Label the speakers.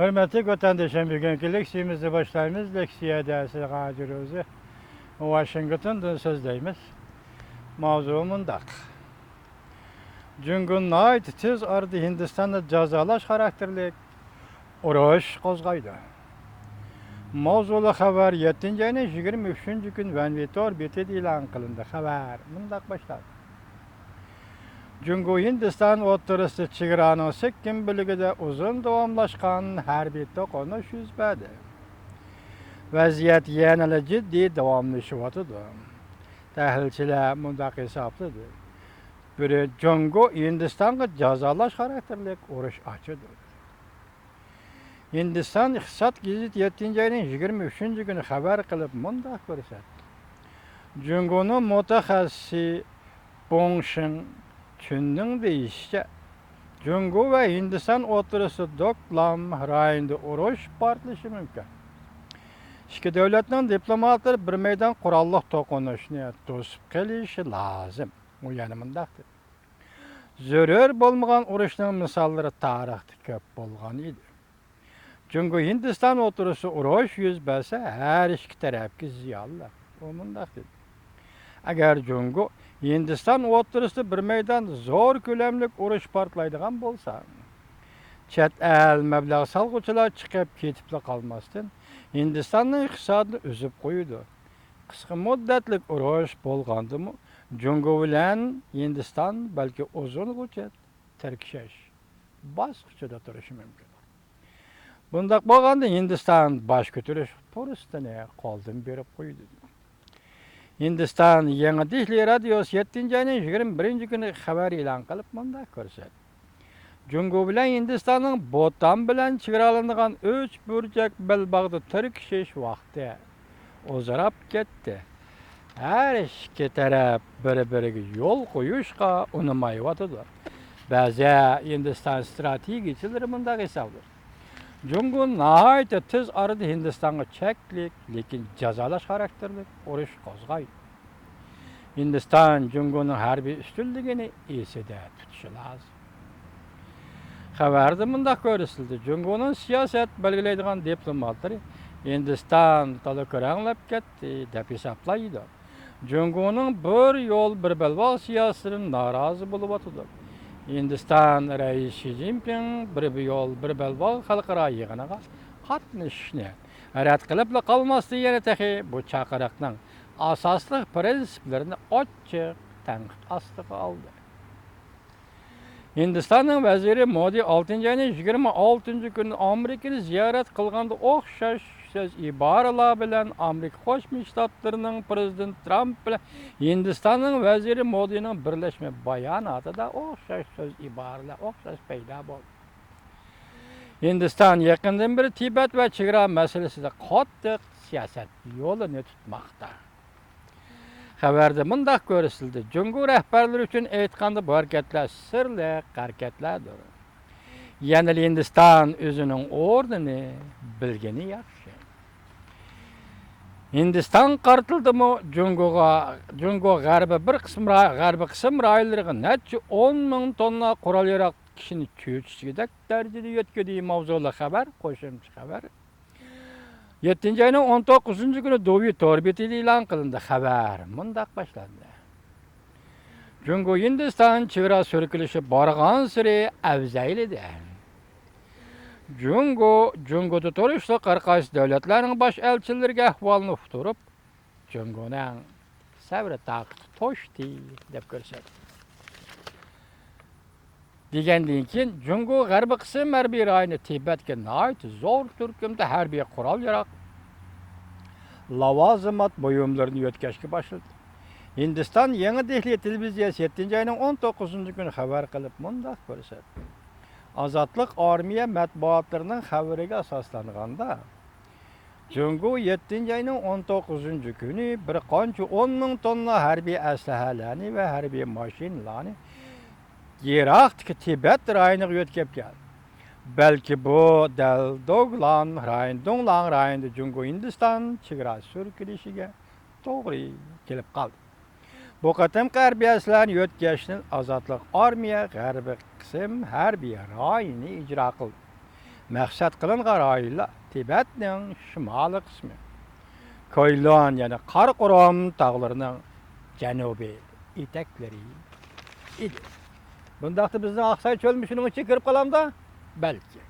Speaker 1: Hürmetli vatandaşım, bugünkü leksiyemizi başlayımız. Leksiye dersi gacırızı Washington'dan sözdeyimiz. Mavzu mundak. Cungun ait tez ardı Hindistan'da cazalaş karakterlik uruş kozgaydı. Mavzulu haber 7. ayının 23. gün Venvitor bitid ilan kılındı. Haber mundak başladı. Cungu Hindistan oturusu çigiranın sekkim bölgede uzun davamlaşkan harbiy to'qinish yuz berdi. Vaziyat yanada ciddi davamlashyapti. Tahlilchilar mundaq hisoblaydi. Biri Cungu Hindistonga jazolash xarakterlik urush ochdi. Hindiston iqtisod gazeti 7 ayning 23 kuni xabar qilib mundaq ko'rsatdi. Cunguning mutaxassisi Bongshin Chunning deyishicha, Cungu ve Hindistan oturusu Doklam rayonida urush portlashi mumkin. İki devletning diplomatları bir meydan qurolli to'qinishni to'sib qilishi lozim. U yana mundaqdir. Zarur bo'lmagan urushning misollari tarixda ko'p bo'lgan edi. Cungu Hindistan oturusu urush yuz bersa, har ikki tarafga ziyonli. U mundaqdir. Agar Cungu Hindistan oturusida bir meydan zo'r ko'lamlik urush portlaydigan bo'lsa, chet el mablag' solg'uvchilar chiqib ketib qolmasdan Hindistonning iqtisodini uzib qo'ydi. Qisqa muddatlik urush bo'lgandimi, Cungu bilan Hindiston balki uzungacha tirkishish bosqichida turishi mumkin. Bundaq bo'lganda Hindiston bosh ko'tarish fursatini qo'ldan berib qo'ydi. Hindiston Yangi Dehli radiosi 7 ayning 21 kuni xabar e'lon qilib mundaq ko'rsatdi. Cungu bilan Hindistonning Bhutan bilan chegaralanadigan 3 burchak belbog'da tirkishish vaqti o'zarab ketdi. Har ikki taraf bir-biriga yo'l qo'yishga unamayapti. Ba'zi Hindiston strategiyachilari mundaq hisoblaydi. Cungu nihoyatda tez orada Hindistonga cheklik, lekin jazolash xarakterlik urush qo'zg'aydi. Hindiston Cunguning harbiy ustunligini esida tutishi lozim. Xabarda mundaq ko'rsatildi. Cunguning siyosat belgilaydigan diplomatlari Hindiston to'liq ketdi deb hisoblaydi. Cunguning bir yo'l bir belbog' siyosatidan norozi bo'lib o'tdi. Hindiston raisi Xi Jinping bir yo'l bir belbog' xalqaro yig'iniga qatnashishni rad qilib qolmasdan yana tahi bu chaqiriqning asosli prinsiplarini ochiq tanqid ostiga oldi. Hindistonning vaziri Modi 6 ayning 26 kuni Amerikani ziyorat qilganda o'xshash so'z iboralar bilan Amerika Qo'shma Shtatlarining prezidenti Tramp bilan Hindistonning vaziri Modining birlashma bayonotida o'xshash so'z iboralar o'xshash paydo bo'ldi. Hindiston yaqindan beri Tibet va chegara masalasida qattiq siyosat yo'lini tutmoqda. Xabarda mundaq ko'rsatildi. Cungu rahbarlari uchun aytganda bu harakatlar sirli harakatlardir. Yana Hindiston o'zining o'rnini bilgani yaxshi. Hindiston qartildimi Cungu g'arbiy qism rayonlariga necha 10 ming tonna qurol-yarog' kishini ko'chishga darajada yetkazdi mavzuli xabar, qo'shimcha xabar. 7 ayning 19 kuni Dovi torbitida e'lon qilindi. Xabar mundaq boshlandi. Cungu Hindiston chegara so'rkilishi borgan sari afzaylidi. Cunguda turishli qarqash davlatlarning bosh elchilariga ahvolni uqtirib, Cunguning sabri taqati to'shdi deb ko'rsatdi. Degandan keyin Cungu g'arbiy qism harbiy rayoni Tibetga nihoyat zo'r turkumda harbiy qurol-yarog' lavozimot buyumlarini yetkazishga boshladi. Hindiston Yangi Dehli televiziyasi 7 ayning 19 kuni xabar qilib mundaq ko'rsatdi. Ozodlik armiya matbuotlarining xabariga asoslanganda Cungu 7 ayning 19 kuni bir qancha 10 ming tonna harbiy aslahalarni va harbiy mashinalarni Iroqdagi Tibet rayoniga yetkazib keldi. Belki bu Donglang rayonida Cungu Hindiston chegarasi so'rkilishiga to'g'ri kelib qoldi. Bu qatimqi harbiy aslarni yetkazishni Ozodlik armiya g'arbiy qism harbiy rayoni ijro qildi. Məqsəd qılınğan rayonlar Tibet'nin şimali qismi. Koylan yani Karakoram dağlarının cənubi etekleri idi. Bundaqda bizden Aksay çölmüşünün içi kirip kalamda? Belki.